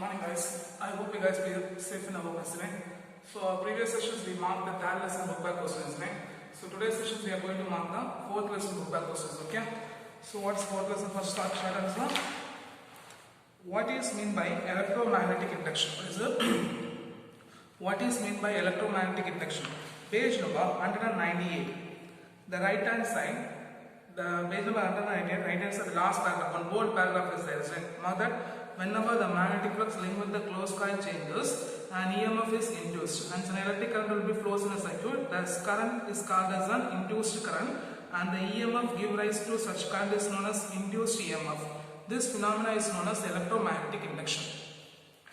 morning guys. I hope you guys be safe in our listening. So our previous sessions we marked the third lesson book back questions, right? So today's sessions we are going to mark the fourth lesson book back questions, okay? So what's fourth lesson? First start answer. What is mean by electromagnetic induction? What is it? What is mean by electromagnetic induction? Page number 198. The right hand side, the page number 198, right hand side, the last paragraph, one bold paragraph is there. Mark that whenever the magnetic flux linked with the closed coil changes, an EMF is induced, and an electric current will be flows in a circuit. This current is called as an induced current, and the EMF give rise to such current is known as induced EMF. This phenomena is known as electromagnetic induction.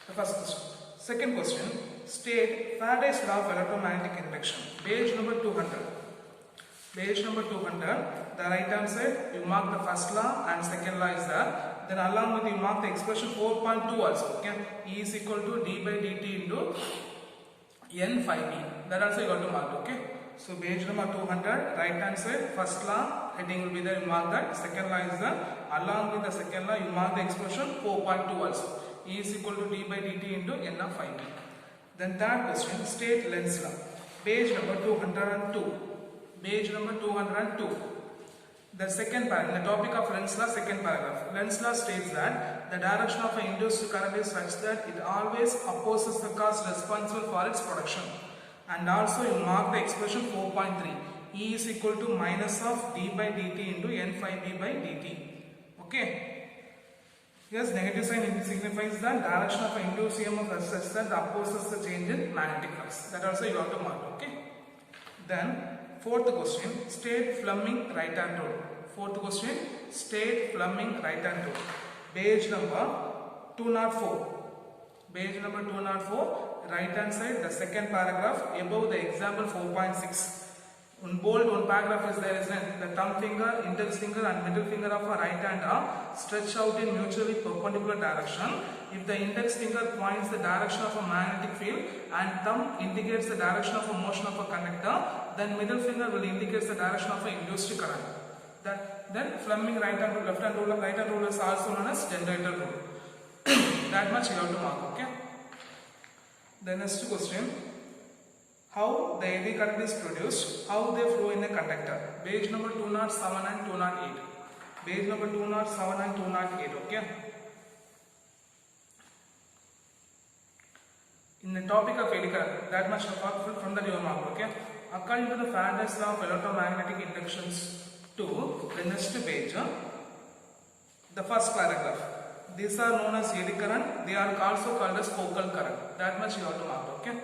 The first question. Second question, state Faraday's law of electromagnetic induction. Page number 200. Page number 200. The right hand side, you mark the first law and second law is there. Then along with you mark the expression 4.2 also. Okay, E is equal to d by dt into n phi b. That also you got to mark. Okay. So page number 200, right hand side, first law heading will be there. You mark that. Second law is there. Along with the second law, you mark the expression 4.2 also. E is equal to d by dt into n of phi b. Then third question, state Lenz law. Page number 202. Page number 202. The second paragraph, the topic of Lenz law, second paragraph. Lenz law states that the direction of an induced current is such that it always opposes the cause responsible for its production. And also you mark the expression 4.3. E is equal to minus of d by dt into n phi b by dt. Okay. Yes, negative sign signifies the direction of an induced EMF as such that opposes the change in magnetic flux. That also you have to mark. Okay. Then fourth question, state Fleming right hand rule. Fourth question, state Fleming right hand rule. Page number 204. Page number 204, right hand side, the second paragraph above the example 4.6. In bold, one paragraph is there, isn't it? The thumb finger, index finger and middle finger of a right hand are stretched out in mutually perpendicular direction. If the index finger points the direction of a magnetic field and thumb indicates the direction of a motion of a conductor, then middle finger will indicate the direction of an induced current. Then Fleming right hand rule, left hand rule, right hand rule is also known as generator rule. That much you have to mark, okay? The next question, how the eddy current is produced, how they flow in a conductor. Page number 207 and 208. Page number 207 and 208, okay? In the topic of eddy current, that much from the your mark, okay? According to the Faraday's law of electromagnetic inductions 2, the next page, the first paragraph. These are known as eddy current. They are also called as focal current. That much you have to mark, okay?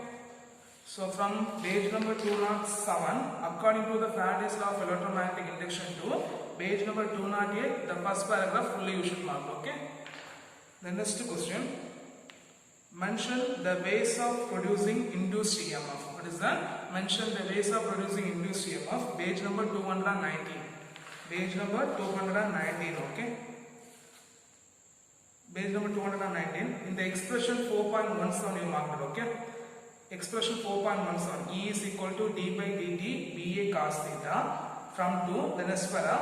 So from page number 207, according to the Faraday's law of electromagnetic induction 2, page number 208, the first paragraph fully you should mark, okay? The next question, mention the ways of producing induced EMF. What is that? Mention the ways of producing induced EMF. Page number 219. Page number 219, okay? Page number 219. In the expression 4.17 you marked it, okay? Expression 4.17, E is equal to d by dt Ba cos theta. From 2, the next para,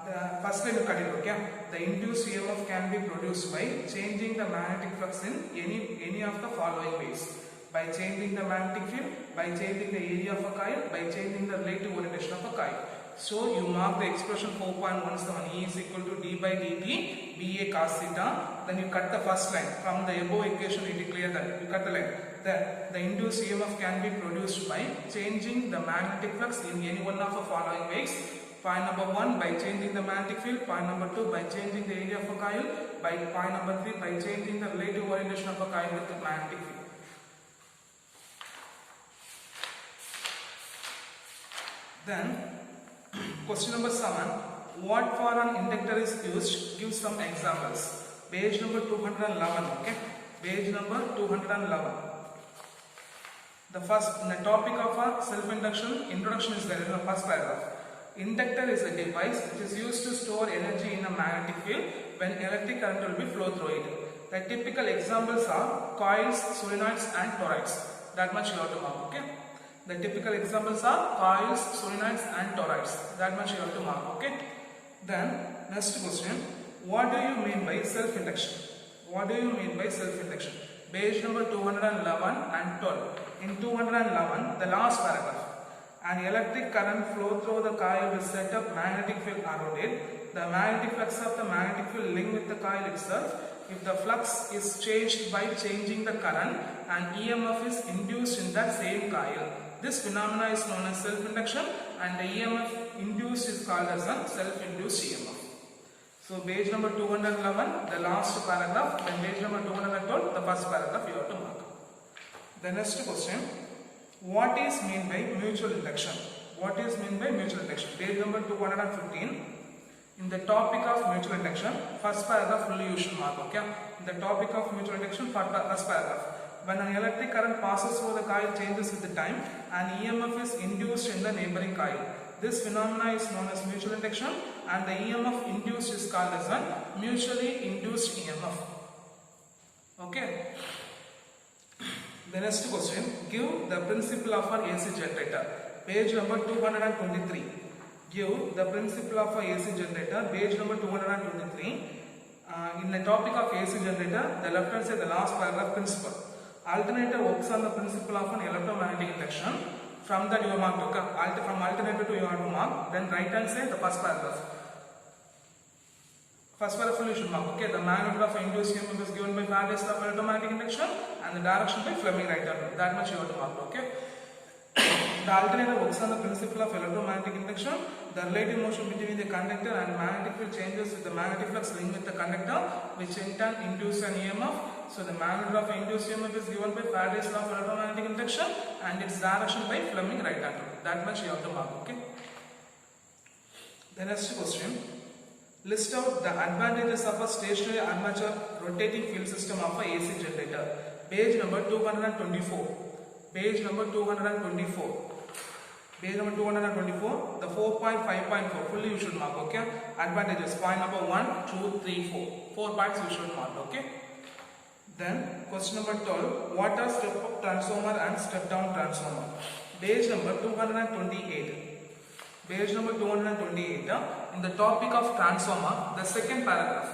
the first line you cut it, okay? The induced EMF can be produced by changing the magnetic flux in any of the following ways. By changing the magnetic field, by changing the area of a coil, by changing the relative orientation of a coil. So you mark the expression 4.17, E is equal to d by dt Ba cos theta. Then you cut the first line. From the above equation you declare that. You cut the line. The induced EMF can be produced by changing the magnetic flux in any one of the following ways. Point number 1, by changing the magnetic field. Point number 2, by changing the area of a coil. By point number 3, by changing the relative orientation of a coil with the magnetic field. Then question number 7, what for an inductor is used? Give some examples. Page number 211, okay? Page number 211. The first, the topic of a self-induction, introduction is there in the first paragraph. Inductor is a device which is used to store energy in a magnetic field when electric current will be flow through it. The typical examples are coils, solenoids and toroids. That much you have to mark, okay? The typical examples are coils, solenoids and toroids. That much you have to mark, okay? Then next question, what do you mean by self-induction? What do you mean by self-induction? Page number 211 and 12. In 211, the last paragraph. An electric current flow through the coil will set up magnetic field and rotate. The magnetic flux of the magnetic field link with the coil itself. If the flux is changed by changing the current, an EMF is induced in that same coil. This phenomena is known as self-induction, and the EMF induced is called as a self-induced EMF. So page number 211, the last paragraph, then page number 212, the first paragraph you have to mark. The next question, what is meant by mutual induction? What is meant by mutual induction? Page number 215. In the topic of mutual induction, first paragraph fully you should mark, okay? In the topic of mutual induction, first paragraph. When an electric current passes through the coil changes with the time, an EMF is induced in the neighboring coil. This phenomena is known as mutual induction, and the EMF induced is called as a mutually induced EMF. Okay? The next question, give the principle of an AC generator. Page number 223. Give the principle of an AC generator. Page number 223. In the topic of AC generator, the left hand side, the last paragraph, principle. Alternator works on the principle of an electromagnetic induction. From that you have marked, okay? From alternator to you have to mark. Then right hand side, the first paragraph. First paragraph you should mark, okay? The magnitude of induced EMF is given by Faraday's law of electromagnetic induction, and the direction by Fleming right hand. That much you have to mark, okay? The alternator works on the principle of electromagnetic induction. The relative motion between the conductor and magnetic field changes with the magnetic flux linked with the conductor, which in turn induces an EMF. So the magnitude of induced EMF is given by Faraday's law of electromagnetic induction, and its direction by Fleming right hand. That much you have to mark, okay? The next question. List out the advantages of a stationary armature rotating field system of a AC generator. Page number 224. Page number 224. Page number 224. The 4.5.4. Fully you should mark, okay? Advantages. Point number 1, 2, 3, 4. 4 points you should mark, okay? Then question number 12. What are step-up transformer and step-down transformer? Page number 228. Page number 228. In the topic of transformer, the second paragraph.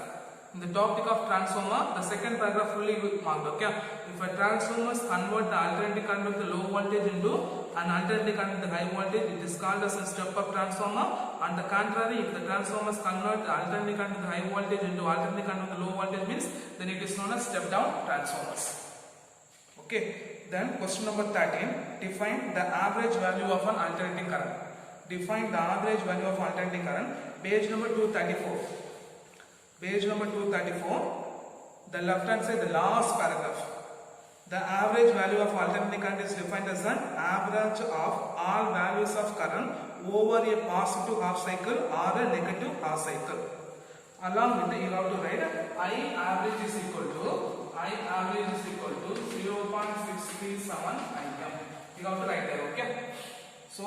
In the topic of transformer, the second paragraph fully marked, okay? If a transformer convert the alternating current of the low voltage into an alternating current of the high voltage, it is called as a step-up transformer. On the contrary, if the transformers convert the alternating current of the high voltage into alternating current of the low voltage means, then it is known as step-down transformers. Okay. Then question number 13. Define the average value of an alternating current. Define the average value of alternating current. Page number 234. Page number 234. The left hand side, the last paragraph. The average value of alternating current is defined as an average of all values of current over a positive half cycle or a negative half cycle. Along with it, you have to write I average is equal to 0.637 IM. You have to write there, okay? So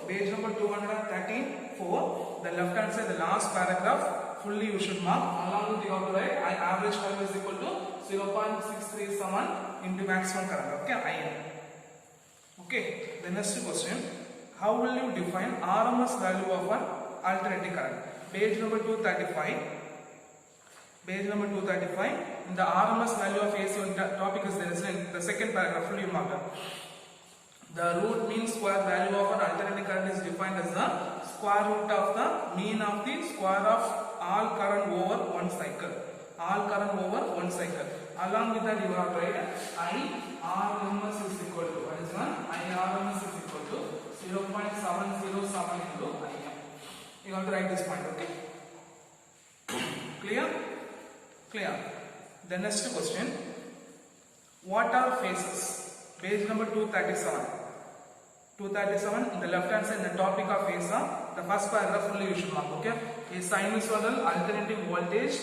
page number 234, the left hand side, the last paragraph, fully you should mark. Along with you have to write I average value is equal to 0.637 into maximum current, okay? IM. Okay. The next question, how will you define RMS value of an alternating current? Page number 235. Page number 235. In the RMS value of AC topic is there. The second paragraph fully marked. The root mean square value of an alternating current is defined as the square root of the mean of the square of all current over one cycle. All current over one cycle. Along with that, you have to write IRMS is equal to, what is one? IRMS is equal to 0.707 into IM. You have to write this point, okay? Clear? Clear. The next question, what are phases? Page number 237. 237, in the left hand side, the topic of phasor, the first paragraph fully you should mark, okay? A sinusoidal alternating voltage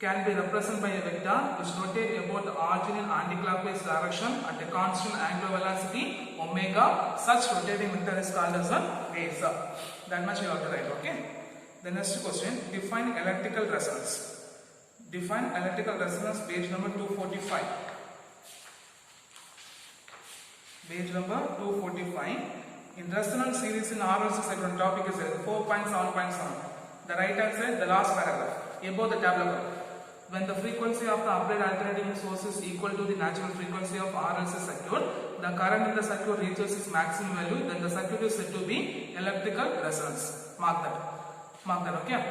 can be represented by a vector which rotates about the origin in anticlockwise direction at a constant angular velocity omega. Such rotating vector is called as a phasor. That much you have to write, okay? The next question, define electrical resonance. Define electrical resonance, page number 245. Page number 245. In resonance series in RLC segment, topic is 4.7.7. The right hand side, the last paragraph, above the tablet. When the frequency of the applied alternating source is equal to the natural frequency of RLC circuit, the current in the circuit reaches its maximum value, then the circuit is said to be electrical resonance. Mark that, okay?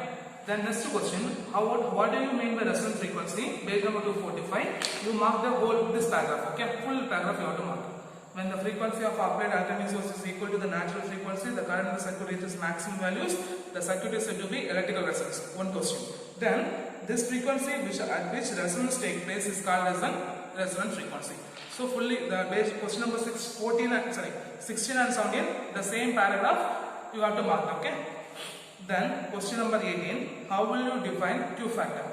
Then next question, what do you mean by resonance frequency? Page number 245, you mark the whole, this paragraph, okay? Full paragraph you have to mark. When the frequency of applied alternating source is equal to the natural frequency, the current in the circuit reaches maximum values, the circuit is said to be electrical resonance. One question. Then, this frequency at which resonance takes place is called as a resonance frequency. So fully the base question number 16 and 17, the same paragraph you have to mark, okay? Then question number 18, how will you define Q factor?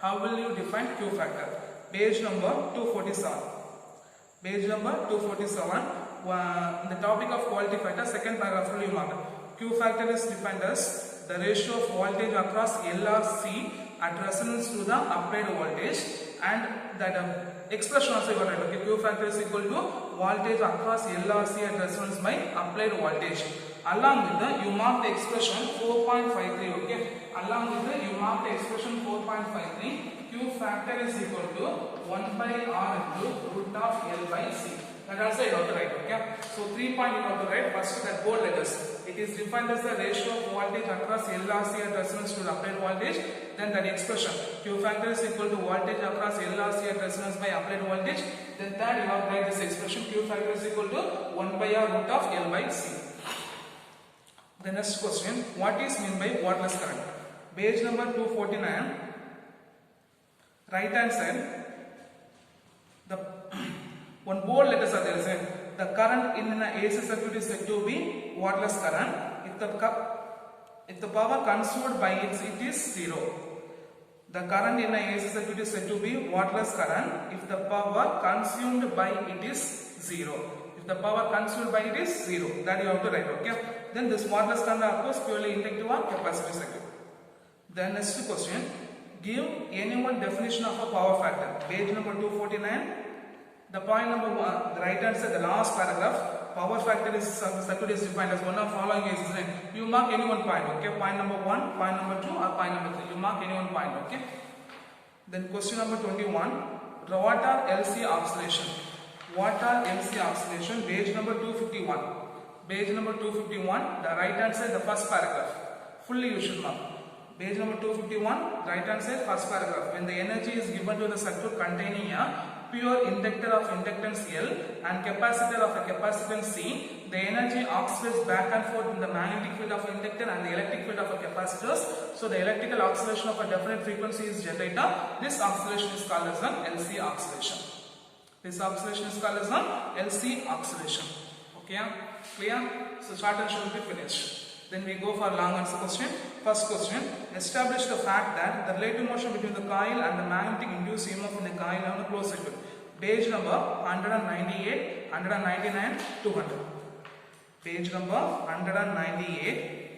How will you define Q factor? Page number 247. Page number 247, the topic of quality factor, second paragraph fully mark. Q factor is defined as the ratio of voltage across L or C at resonance to the applied voltage, and that expression also you got right. Okay, Q factor is equal to voltage across L or C at resonance by applied voltage. Along with the you mark the expression 4.53. Okay, along with the you mark the expression 4.53. Q factor is equal to 1 by R into root of L by C. That also you have to write. Okay, so 3 point you have to write first that bold letters. It is defined as the ratio of voltage across L or C at resonance to the applied voltage. Then that expression Q factor is equal to voltage across L or C at resonance by applied voltage. Then third you have to write this expression Q factor is equal to 1 by R root of L by C. The next question, what is meant by waterless current? Page number 249, right hand side, the one bold letters are there saying the current in an AC circuit is said to be waterless current if the power consumed by it is zero. The current in an AC circuit is said to be waterless current if the power consumed by it is zero. If the power consumed by it is zero, that you have to write. Okay. Then this waterless current of course purely inductive or capacitive circuit. Then next question, give any one definition of a power factor. Page number 249. The point number 1, the right hand side, the last paragraph, power factor is circuit is defined as one of following is right. You mark any one point, okay? Point number 1, point number 2, or point number 3. You mark any one point, okay? Then question number 21, what are LC oscillation? What are LC oscillation? Page number 251. Page number 251, the right hand side, the first paragraph. Fully you should mark. Page number 251, right hand side, first paragraph. When the energy is given to the circuit containing a pure inductor of inductance L and capacitor of a capacitance C, the energy oscillates back and forth in the magnetic field of an inductor and the electric field of a capacitor. So the electrical oscillation of a definite frequency is generated. This oscillation is called as an LC oscillation. This oscillation is called as an LC oscillation. Okay, clear? So short and short will be finished. Then we go for long answer question. First question, establish the fact that the relative motion between the coil and the magnetic induced EMF in the coil on a closed circuit. Page number 198, 199, 200. Page number 198.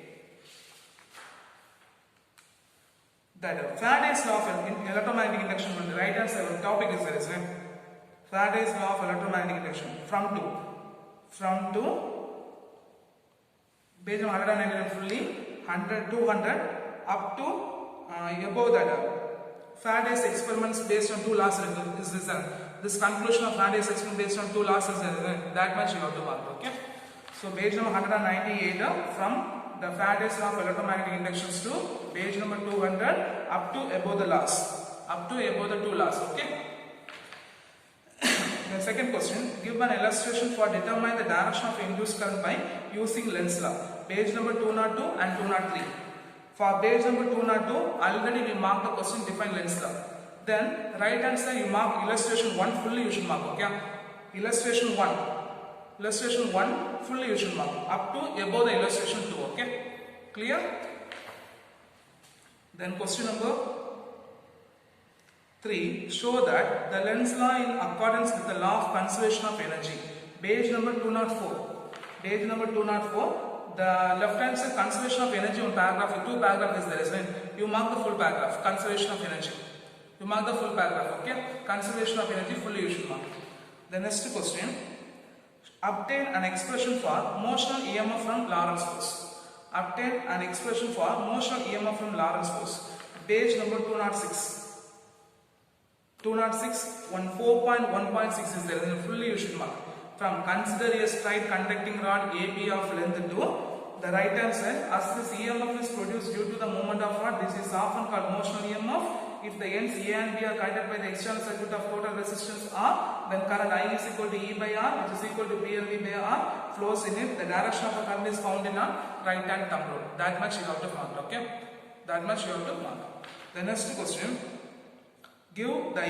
That Faraday's law of electromagnetic induction on the right hand side, the topic is there, isn't it? Faraday's law of electromagnetic induction from to page 199 fully, 100, 200 up to above that. Faraday's experiments based on two laws is result. This conclusion of Faraday's experiment based on two laws is that much you have to mark. Okay. So page number 198 from the Faraday's law of electromagnetic inductions to page number 200 up to above the laws, up to above the two laws. Okay. The second question, give an illustration for determining the direction of induced current by using Lenz's law. Page number 202 and 203. For page number 202, already we marked the question, define Lenz's law. Then right hand side you mark illustration 1 fully you should mark. Okay. Illustration 1. Illustration 1 fully you should mark up to above the illustration 2. Okay. Clear? Then question number 3, show that the Lenz's law in accordance with the law of conservation of energy. Page number 204. Page number 204. The left hand side conservation of energy on paragraph, two paragraph is there, isn't it? You mark the full paragraph, conservation of energy. You mark the full paragraph, okay? Conservation of energy fully you should mark. The next question, obtain an expression for motional EMF from Lorentz force. Obtain an expression for motional EMF from Lorentz force. Page number 206. 206, 4.1.6 is there, then fully you should mark. From consider a straight conducting rod AB of length to the right hand side, as this EMF is produced due to the movement of rod, this is often called motional EMF. If the ends A and B are connected by the external circuit of total resistance R, then current I is equal to E by R, which is equal to PLV by R, flows in it. The direction of the current is found in a right hand thumb rule. That much you have to mark, okay? That much you have to mark. The next question, give the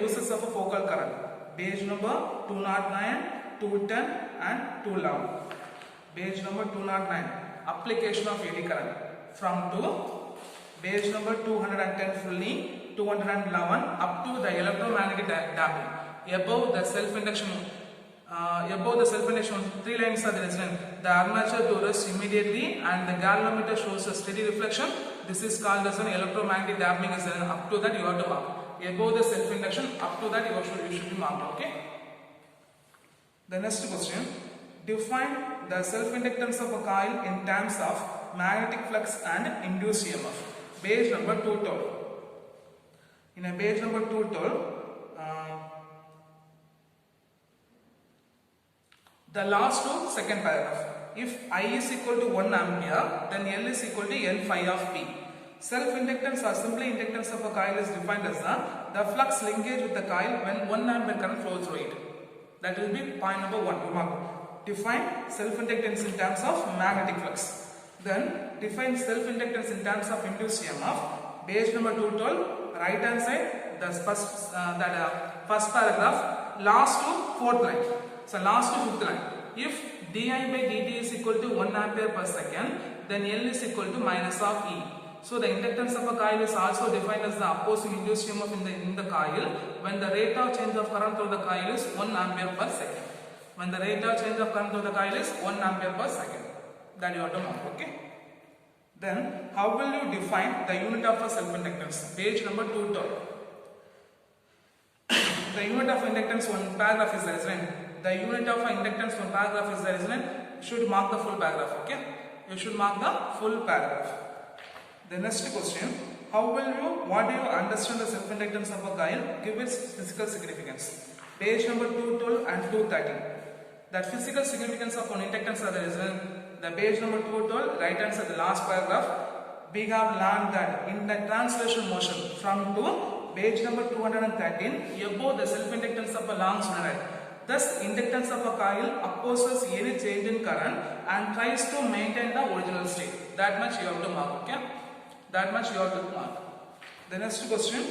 uses of a focal current. Page number 209, 210 and 211. Page number 209, application of eddy current. From to page number 210 fully, 211 up to the electromagnetic damping. Above the self-induction, three lines are there. The armature to rest immediately and the galvanometer shows a steady reflection. This is called as an electromagnetic damping. Is there. Up to that you have to mark. Above the self-induction, up to that you should be marked. Okay. The next question. Define the self-inductance of a coil in terms of magnetic flux and induced EMF. Page number 212. In a page number 212, the last to second paragraph. If I is equal to 1 ampere, then L is equal to N phi of P. Self-inductance or simply inductance of a coil is defined as the flux linkage with the coil when 1 ampere current flows through it. That will be point number 1. Define self-inductance in terms of magnetic flux. Then define self-inductance in terms of induced EMF. Page number 212, right hand side, the first paragraph, last to fourth line. So last to fifth line. If di by dt is equal to 1 ampere per second, then L is equal to minus of E. So the inductance of a coil is also defined as the opposing induced EMF in the coil when the rate of change of current through the coil is 1 ampere per second. When the rate of change of current through the coil is 1 ampere per second. That you have to mark, okay? Then, how will you define the unit of a self-inductance? Page number 212. The unit of inductance, one paragraph is there, isn't it? The unit of inductance, one paragraph is there, isn't it? You should mark the full paragraph, okay? You should mark the full paragraph. The next question, what do you understand the self-inductance of a coil? Give its physical significance. Page number 212 and 213. That physical significance of an inductance are there, isn't it? The page number 212, right hand side, the last paragraph, we have learned that in the translation motion from to page number 213, above the self-inductance of a long solenoid. Thus, inductance of a coil opposes any change in current and tries to maintain the original state. That much you have to mark, okay? That much you have to mark. The next question,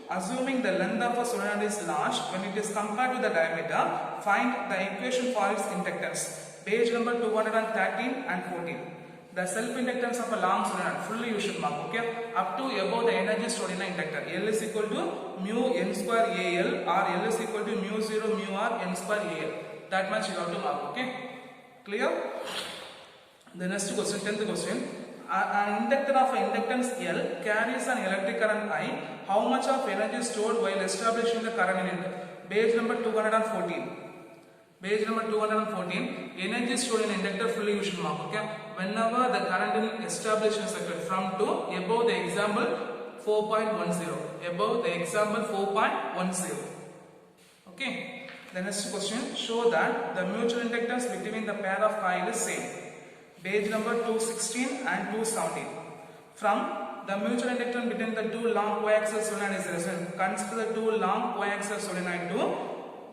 assuming the length of a solenoid is large, when it is compared to the diameter, find the equation for its inductance. Page number 213 and 14. The self-inductance of a long solenoid, fully you should mark, okay? Up to above the energy stored in an inductor. L is equal to mu n square AL or L is equal to mu 0 mu r n square AL. That much you have to mark, okay? Clear? The next question, 10th question. An inductor of inductance L carries an electric current I. How much of energy stored while establishing the current in it? Page number 214. Page number 214, energy stored in inductor, fully you should mark, okay? Whenever the current in established circuit from to above the example 4.10. Above the example 4.10. Okay? The next question, show that the mutual inductance between the pair of coil is same. Page number 216 and 217. From the mutual inductance between the two long coaxial solenoid is resistant. Consider the two long coaxial solenoid to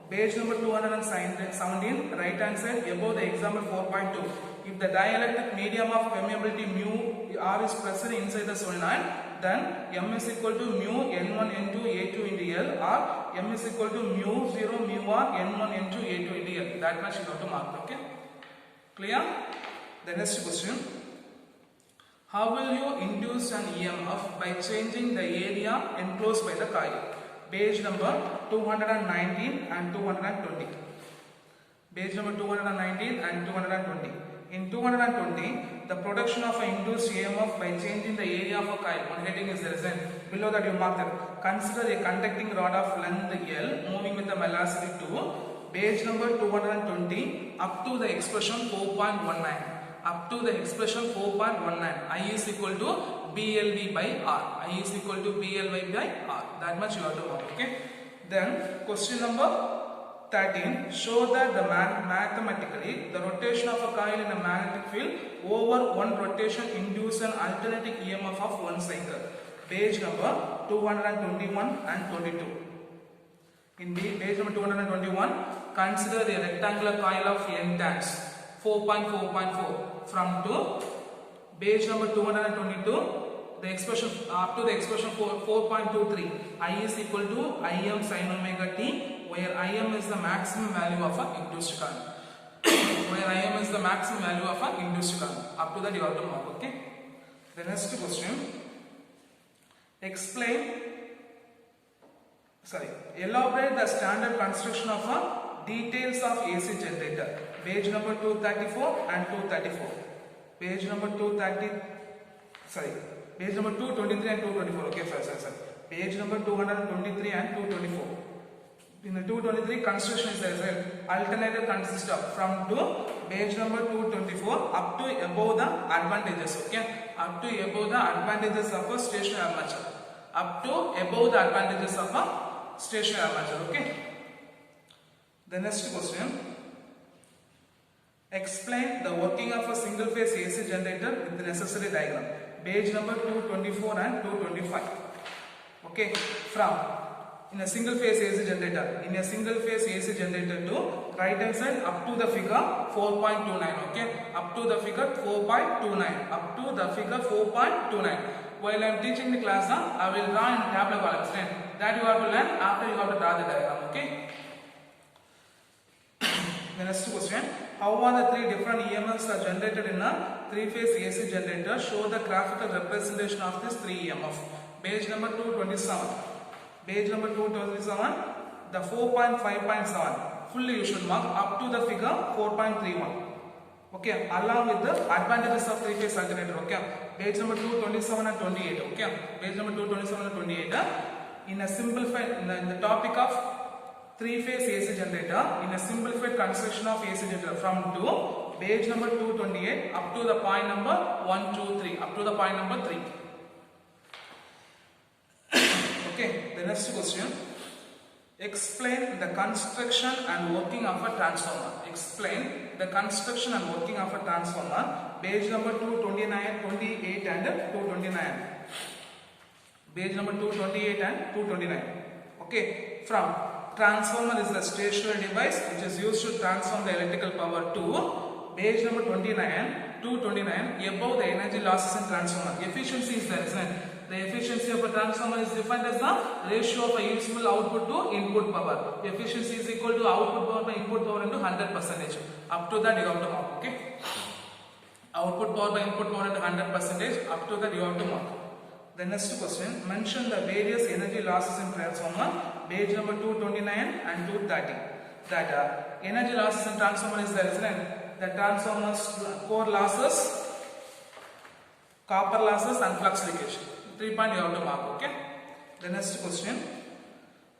page number 217, right hand side, above the example 4.2. If the dielectric medium of permeability mu r is present inside the solenoid, then M is equal to mu N1 N2 A2 into L or M is equal to mu 0 mu r N1 N2 A2 into L. That much you have to mark, okay? Clear? The next question. How will you induce an EMF by changing the area enclosed by the coil? Page number 219 and 220. Page number 219 and 220. In 220, the production of an induced EMF by changing the area of a coil. One heading is there. Below that you mark that. Consider a conducting rod of length L moving with the velocity 2. Page number 220 up to the expression 4.19. up to the expression 4.19. I is equal to BLV by R. I is equal to BLV by R. That much you have to mark. Okay. Then question number 13. Show that the mathematically the rotation of a coil in a magnetic field over one rotation induce an alternating EMF of one cycle. Page number 221 and 22. In page number 221, consider a rectangular coil of N turns 4.4.4 from to page number 222. The expression up to the expression 4.23. I is equal to Im sin omega t, where Im is the maximum value of a induced current. Where Im is the maximum value of a induced current. Up to that you have to mark. Okay. The next question. Elaborate the standard construction of a details of AC generator. Page number 234 and 234. Page number 223 and 224. Okay, sir. Page number 223 and 224. In the 223, construction is there. Alternator consists of from to page number 224 up to above the advantages. Okay, up to above the advantages of a stationary armature. Up to above the advantages of a stationary armature. Okay. The next question. Explain the working of a single phase AC generator with the necessary diagram. Page number 224 and 225. Okay. From in a single phase AC generator. In a single phase AC generator to right hand side up to the figure 4.29. Okay. Up to the figure 4.29. Up to the figure 4.29. While I am teaching the class, I will draw in tabular columns. That you have to learn after you have to draw the diagram. Okay. The next question. How are the three different EMFs are generated in a three-phase AC generator? Show the graphical representation of this three EMF. Page number 227. Page number 227. The 4.5.7. Fully you should mark up to the figure 4.31. Okay, along with the advantages of three-phase alternator. Okay, page number 227 and 28. Okay, page number 227 and 28. In a simplified, in the topic of three-phase AC generator, in a simplified construction of AC generator from to page number 228 up to the point number 1, 2, 3. Up to the point number 3. Okay, the next question. Explain the construction and working of a transformer. Explain the construction and working of a transformer. Page number 229, 28 and 229. Page number 228 and 229. Okay. From transformer is the stationary device which is used to transform the electrical power to page number 29, 229. Above the energy losses in transformer. Efficiency is there, isn't it? The efficiency of a transformer is defined as the ratio of a useful output to input power. Efficiency is equal to output power by input power into 100%. Up to that you have to mark. Okay. Output power by input power into 100%. Up to that you have to mark. The next question. Mention the various energy losses in transformer. Page number 229 and 230. That energy losses in transformer is there, isn't it? The transformer's core losses, copper losses and flux leakage. 3 point you have to mark. Okay. The next question.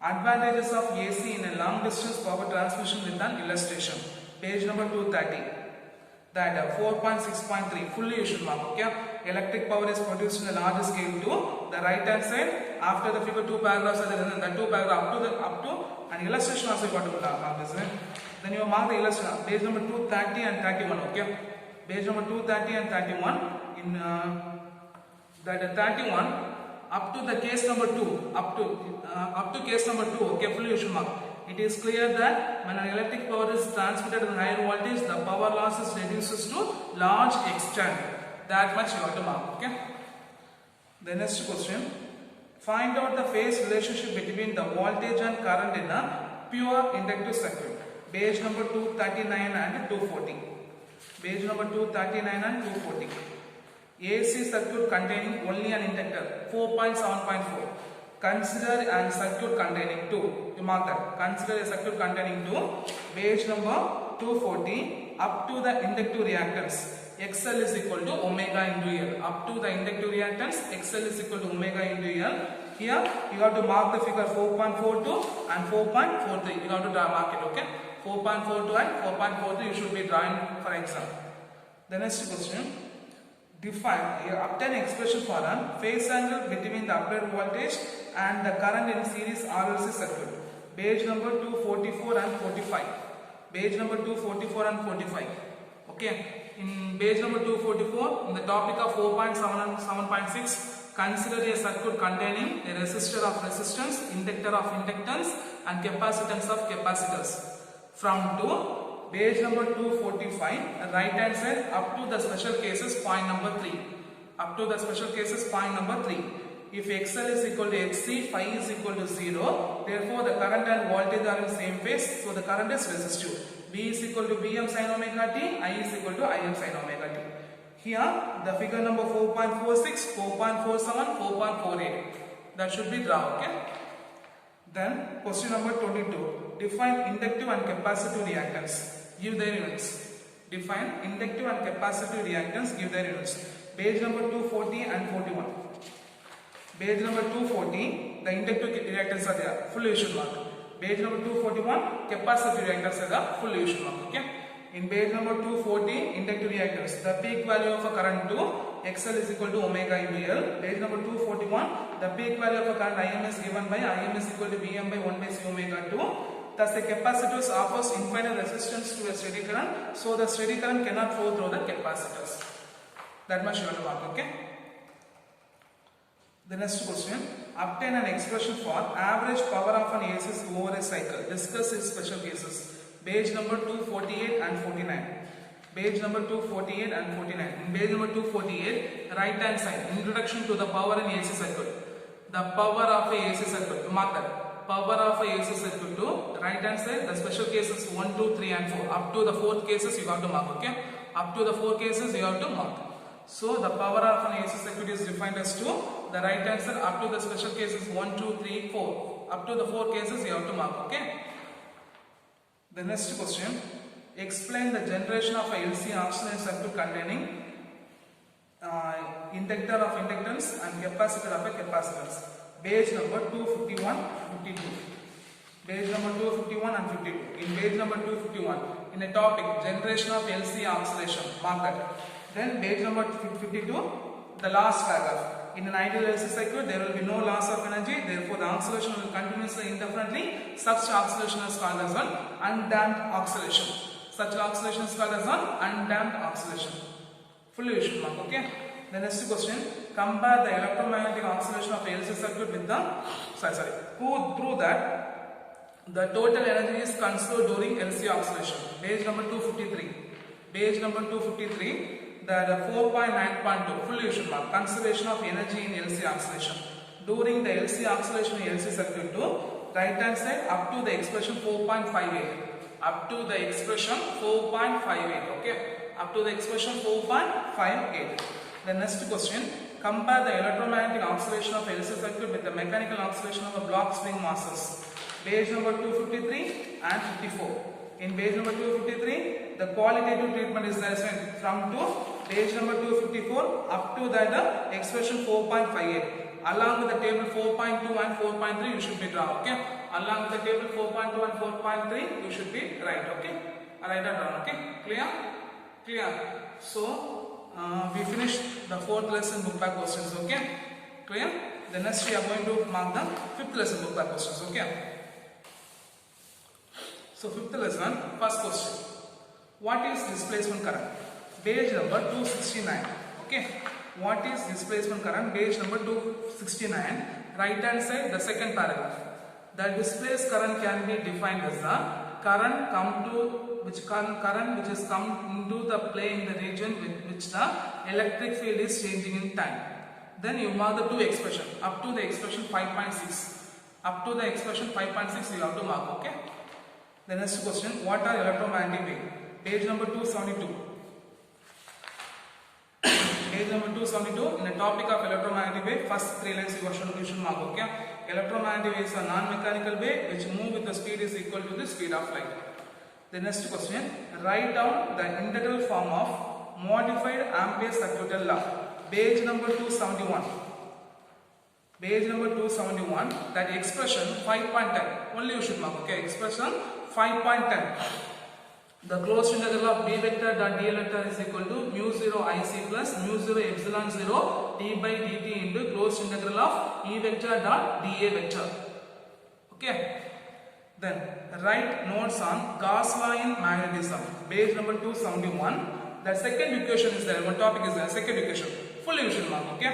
Advantages of AC in a long distance power transmission with an illustration. Page number 230. That 4.6.3 fully you should mark. Okay. Electric power is produced in a large scale to the right hand side. After the figure 2 paragraphs are there, the 2 paragraph up to an illustration also you got to mark this. Then you mark the illustration. Page number 230 and 31. Okay. Page number 230 and 31 in that 31 up to the case number 2 up to case number 2. Okay, fully you should mark. It is clear that when an electric power is transmitted at higher voltage, the power losses reduces to large extent. That much you have to mark. Okay. The next question. Find out the phase relationship between the voltage and current in a pure inductive circuit. Page number 239 and 240. Page number 239 and 240. AC circuit containing only an inductor 4.7.4. Consider a circuit containing 2. You mark that. Consider a circuit containing 2. Page number 240 up to the inductive reactance. XL is equal to omega into L. Up to the inductive reactance, XL is equal to omega into L. Here you have to mark the figure 4.42 and 4.43. You have to mark it. Okay. 4.42 and 4.43 you should be drawing for exam. The next question, define, obtain expression for a phase angle between the applied voltage and the current in series RLC circuit. Page number 244 and 45. Page number 244 and 45. Okay. In page number 244, in the topic of 4.7 and 7.6, consider a circuit containing a resistor of resistance, inductor of inductance, and capacitance of capacitors. From to page number 245, right hand side up to the special cases point number 3. Up to the special cases point number 3. If XL is equal to XC, phi is equal to 0, therefore the current and voltage are in same phase, so the current is resistive. V is equal to Vm sin omega t, I is equal to Im sin omega t. Here the figure number 4.46, 4.47, 4.48. That should be drawn, okay? Then question number 22. Define inductive and capacitive reactance. Give their units. Define inductive and capacitive reactance. Give their units. Page number 240 and 41. Page number 240, the inductive reactance are there. Full issue mark. Page number 241, capacitive reactance are the full issue mark. Okay. In page number 240, inductive reactance. The peak value of a current to XL is equal to omega into L. Page number 241, the peak value of a current Im is given by Im is equal to Vm by 1 by C omega 2. Thus the capacitors offers infinite resistance to a steady current, so the steady current cannot flow through the capacitors. That much you have to mark, okay? The next question, obtain an expression for average power of an AC over a cycle. Discuss its special cases. Page number 248 and 49. Page number 248 and 49. In page number 248, right hand side, introduction to the power in AC circuit. The power of a AC circuit, mark that. Power of a AC circuit to right hand side, the special cases 1, 2, 3 and 4. Up to the 4th cases you have to mark, okay? Up to the 4 cases you have to mark. So the power of an AC circuit is defined as 2. The right hand side up to the special cases 1, 2, 3, 4. Up to the 4 cases you have to mark, okay? The next question, explain the generation of a LC oscillator circuit containing inductor of inductance and capacitor of a capacitance. Page number 251, 52. Page number 251 and 52. In page number 251, in a topic, generation of LC oscillation, mark that. Then page number 52, the last paragraph. In an ideal LC circuit, there will be no loss of energy, therefore the oscillation will continuously indefinitely. Such oscillation is called as an undamped oscillation. Such oscillation is called as an undamped oscillation. Fully you should mark, okay? The next question, compare the electromagnetic oscillation of a LC circuit with the, prove that the total energy is conserved during LC oscillation. Page number 253. Page number 253. The 4.9.2 full you should mark, conservation of energy in LC oscillation. During the LC oscillation in LC circuit to right hand side up to the expression 4.58. Up to the expression 4.58. Okay. Up to the expression 4.58. The next question, compare the electromagnetic oscillation of LC circuit with the mechanical oscillation of the block swing masses. Page number 253 and 54. In page number 253, the qualitative treatment is there from to page number 254 up to that expression 4.58. Along with the table 4.2 and 4.3 you should be drawn, okay? Along with the table 4.2 and 4.3 you should be right, okay? Write that down, okay? Clear? Clear. So we finished the 4th lesson book back questions, okay? Clear? The next we are going to mark the 5th lesson book back questions, okay? So 5th lesson, first question. What is displacement current? Page number 269. Okay. What is displacement current? Page number 269. Right hand side, the second paragraph. The displaced current can be defined as the current which has come into the play in the region with which the electric field is changing in time. Then you mark the two expressions up to the expression 5.6. Up to the expression 5.6 you have to mark, okay? The next question, what are electromagnetic waves? Page number 272. Page number 272, in the topic of electromagnetic wave, first 3 lines you should mark, okay? Electromagnetic waves are non-mechanical wave which move with the speed is equal to the speed of light. The next question, write down the integral form of modified Ampere circuital law. Page number 271. Page number 271, that expression 5.10, only you should mark, okay? Expression 5.10. The closed integral of b vector dot dl vector is equal to mu 0 ic plus mu 0 epsilon 0 d by dt into closed integral of e vector dot dA vector. Okay. Then write notes on Gauss law in magnetism. Page number 271. The second equation is there. One topic is there. Second equation. Full you should mark. Okay.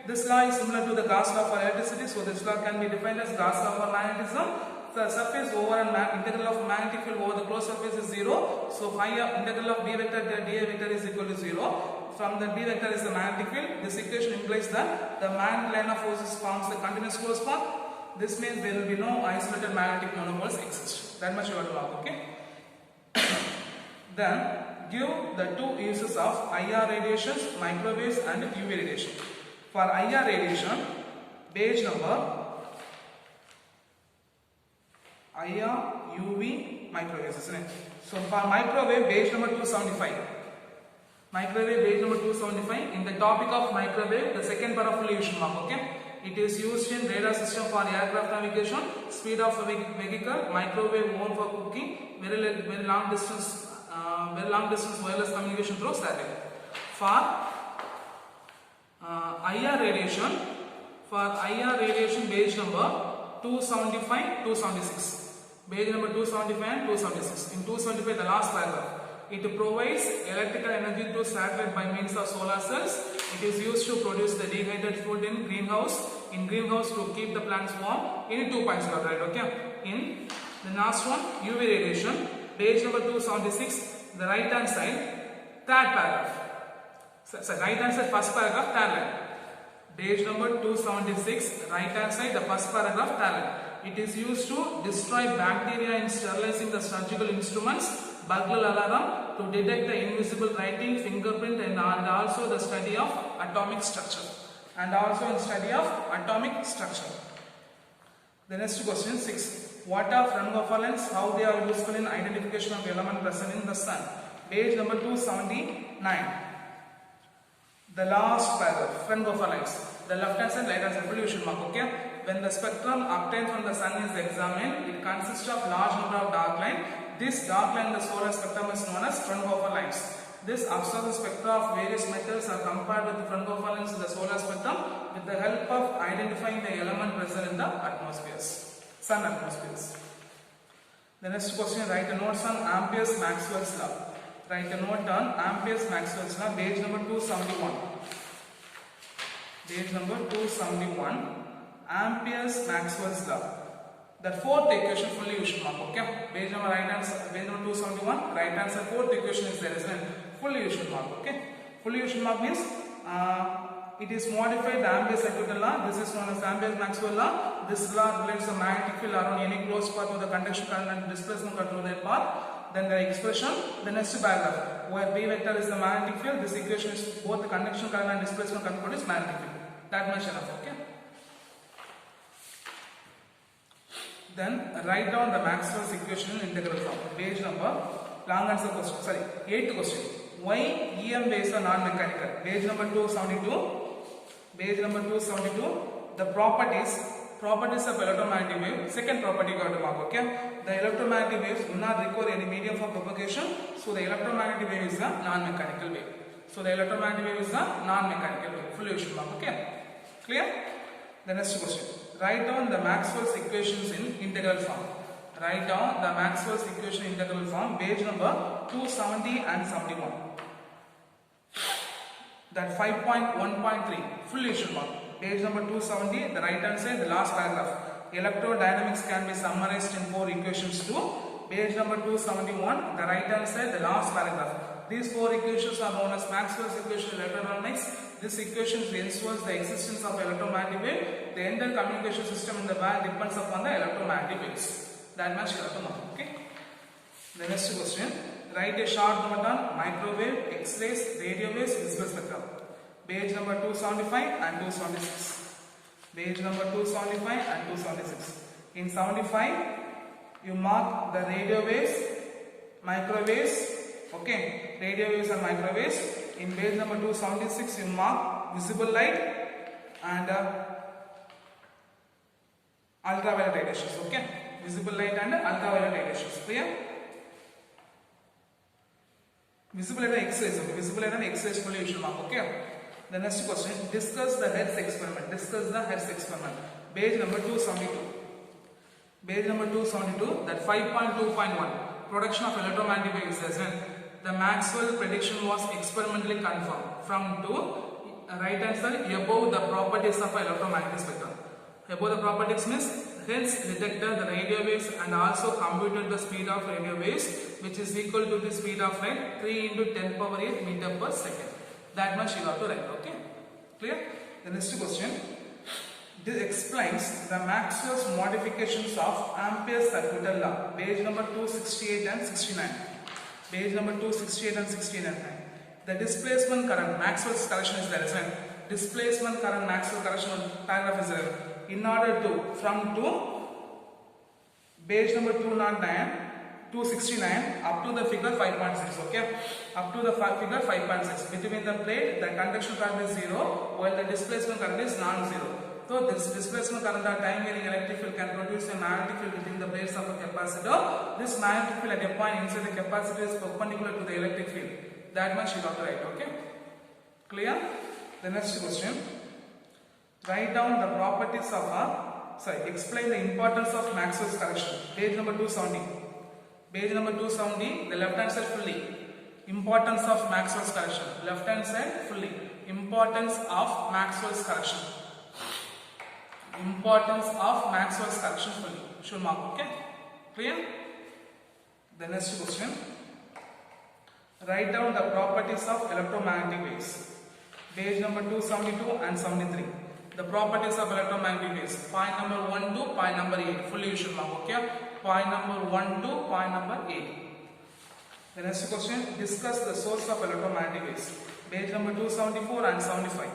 This law is similar to the Gauss law for electricity. So this law can be defined as Gauss law for magnetism. The surface over and integral of magnetic field over the closed surface is 0. So phi integral of b vector dA vector is equal to 0. From the b vector is the magnetic field. This equation implies that the magnetic line of forces forms the continuous closed path. This means there will be no isolated magnetic monopoles exist. That much you have to mark. Okay. Then give the two uses of IR radiations, microwaves and UV radiation. For IR radiation, page number IR, UV, microwaves, isn't it? So for microwave, page number 275. Microwave, page number 275. In the topic of microwave, the second part of you should mark. Okay. It is used in radar system for aircraft navigation, speed of a vehicle, microwave oven for cooking, very long distance wireless communication through satellite. For IR radiation, page number 275, 276. Page number 275 and 276. In 275, the last paragraph. It provides electrical energy to satellite by means of solar cells. It is used to produce the dehydrated food in greenhouse. In greenhouse to keep the plants warm. Any 2 points got right, okay? In the last one, UV radiation. Page number 276, the right hand side, third paragraph. So right hand side, first paragraph, third line. Page number 276, right hand side, the first paragraph, third line. It is used to destroy bacteria in sterilizing the surgical instruments. Burglar alarm to detect the invisible writing, fingerprint, and also the study of atomic structure. The next question 6. What are Fraunhofer lens? How they are useful in identification of element present in the sun? Page number 279. The last paragraph, Fraunhofer lens. The left hand side, right hand side, you should mark. Okay. When the spectrum obtained from the sun is examined, it consists of large number of dark lines. This dark line in the solar spectrum is known as Fraunhofer lines. This observes the spectra of various metals are compared with the Fraunhofer lines in the solar spectrum with the help of identifying the element present in the atmospheres, sun atmospheres. The next question, write a note on Ampere's Maxwell's law. Write a note on Ampere's Maxwell's law, page number 271. Page number 271, Ampere's Maxwell's law. The fourth equation fully you should mark. Okay. Page number right hand side, page number 271, right hand side, fourth equation is there, isn't it? Fully you should mark. Okay. Fully you should mark means it is modified the Ampere's electrical law. This is known as Ampere's Maxwell law. This law relates the magnetic field around any closed path with the conduction current and displacement control that path. Then the expression, the next paragraph, where B vector is the magnetic field. This equation is both the conduction current and displacement control is magnetic field. That much enough. Okay. Then write down the Maxwell's equation in integral form. Page number, long answer question, sorry, 8th question. Why EM waves are non-mechanical? Page number 272. Page number 272. The properties of electromagnetic wave. Second property you got to mark. Okay. The electromagnetic waves do not require any medium for propagation. So the electromagnetic wave is a non-mechanical wave. Fully you should mark. Okay. Clear? The next question. Write down the Maxwell's equations in integral form. Write down the Maxwell's equation in integral form, page number 270 and 71. That 5.1.3, fully you should mark. Page number 270, the right hand side, the last paragraph. Electrodynamics can be summarized in 4 equations too. Page number 271, the right hand side, the last paragraph. These 4 equations are known as Maxwell's equation in electrodynamics. This equation ensures the existence of electromagnetic wave. The entire communication system in the band depends upon the electromagnetic waves. That much you have to know. Okay. The next question. Write a short note on microwave, X-rays, radio waves, visible spectrum. Page number 275 and 276. Page number 275 and 276. In 75, you mark the radio waves, microwaves. Okay, radio waves and microwaves. In page number 276, you mark visible light and ultraviolet radiations. Okay, visible light and ultraviolet radiations. Clear? Visible at an exercise. Okay? Visible at an exercise fully you should mark. Okay. The next question. Discuss the Hertz experiment. Discuss the Hertz experiment. Page number 272. Page number 272. That 5.2.1. Production of electromagnetic waves. The Maxwell prediction was experimentally confirmed from to right answer above the properties of electromagnetic spectrum. Above the properties means Hertz detected the radio waves and also computed the speed of radio waves, which is equal to the speed of light 3 into 10 power 8 meter per second. That much you have to write. Okay, clear? The next question. This explains the Maxwell's modifications of Ampere's circuital law. Page number 268 and 69. Page number 268 and 69. The displacement current, Maxwell's correction is there, isn't it? Displacement current, Maxwell correction paragraph is there. In order to, from to page number 269 up to the figure 5.6, okay? Up to the figure 5.6. Between the plate, the conduction current is 0, while the displacement current is non-zero. So this displacement current or time varying electric field can produce a magnetic field within the plates of a capacitor. This magnetic field at a point inside the capacitor is perpendicular to the electric field. That much you got to write, okay? Clear? The next question. Write down the properties of explain the importance of Maxwell's correction. Page number 270. Page number 270, the left hand side fully. Importance of Maxwell's correction. Left hand side fully. Importance of Maxwell's correction. Importance of Maxwell's correction fully. Should mark, okay? Clear? The next question. Write down the properties of electromagnetic waves. Page number 272 and 73. The properties of electromagnetic waves. Point number 1 to point number 8. Fully you should mark, okay? Point number 1 to point number 8. The next question. Discuss the source of electromagnetic waves. Page number 274 and 75.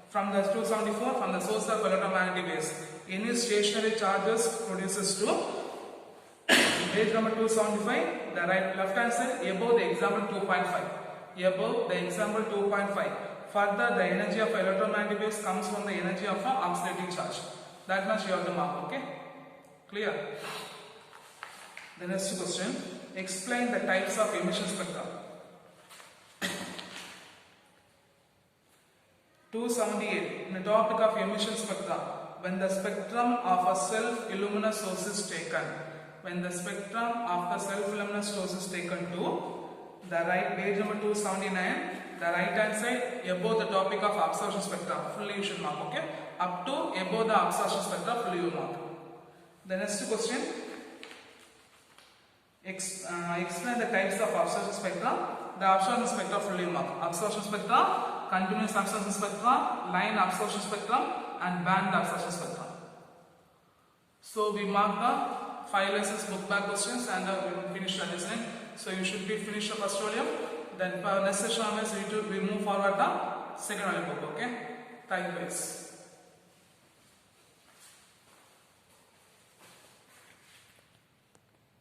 From the 274, from the source of electromagnetic waves. Any stationary charges produces to page number 275, the left hand side above the example 2.5. Above the example 2.5. Further, the energy of electromagnetic waves comes from the energy of an oscillating charge. That much you have to mark, okay? Clear? The next question. Explain the types of emission spectra. 278. In the topic of emission spectra, when the spectrum of a self-luminous source is taken, when the spectrum of the self-luminous source is taken to the right, page number 279, the right hand side above the topic of absorption spectra, fully you should mark, okay? Up to above the absorption spectra, fully you mark. The next question. Explain the types of absorption spectra. The absorption spectra fully you mark. Absorption spectra, continuous absorption spectra, line absorption spectrum, and band absorption spectrum. So we mark the 5 lessons book back questions and we finish the listening. So you should be finished the first volume. Then for next session onwards we move forward the second volume book. Okay. Thank you guys.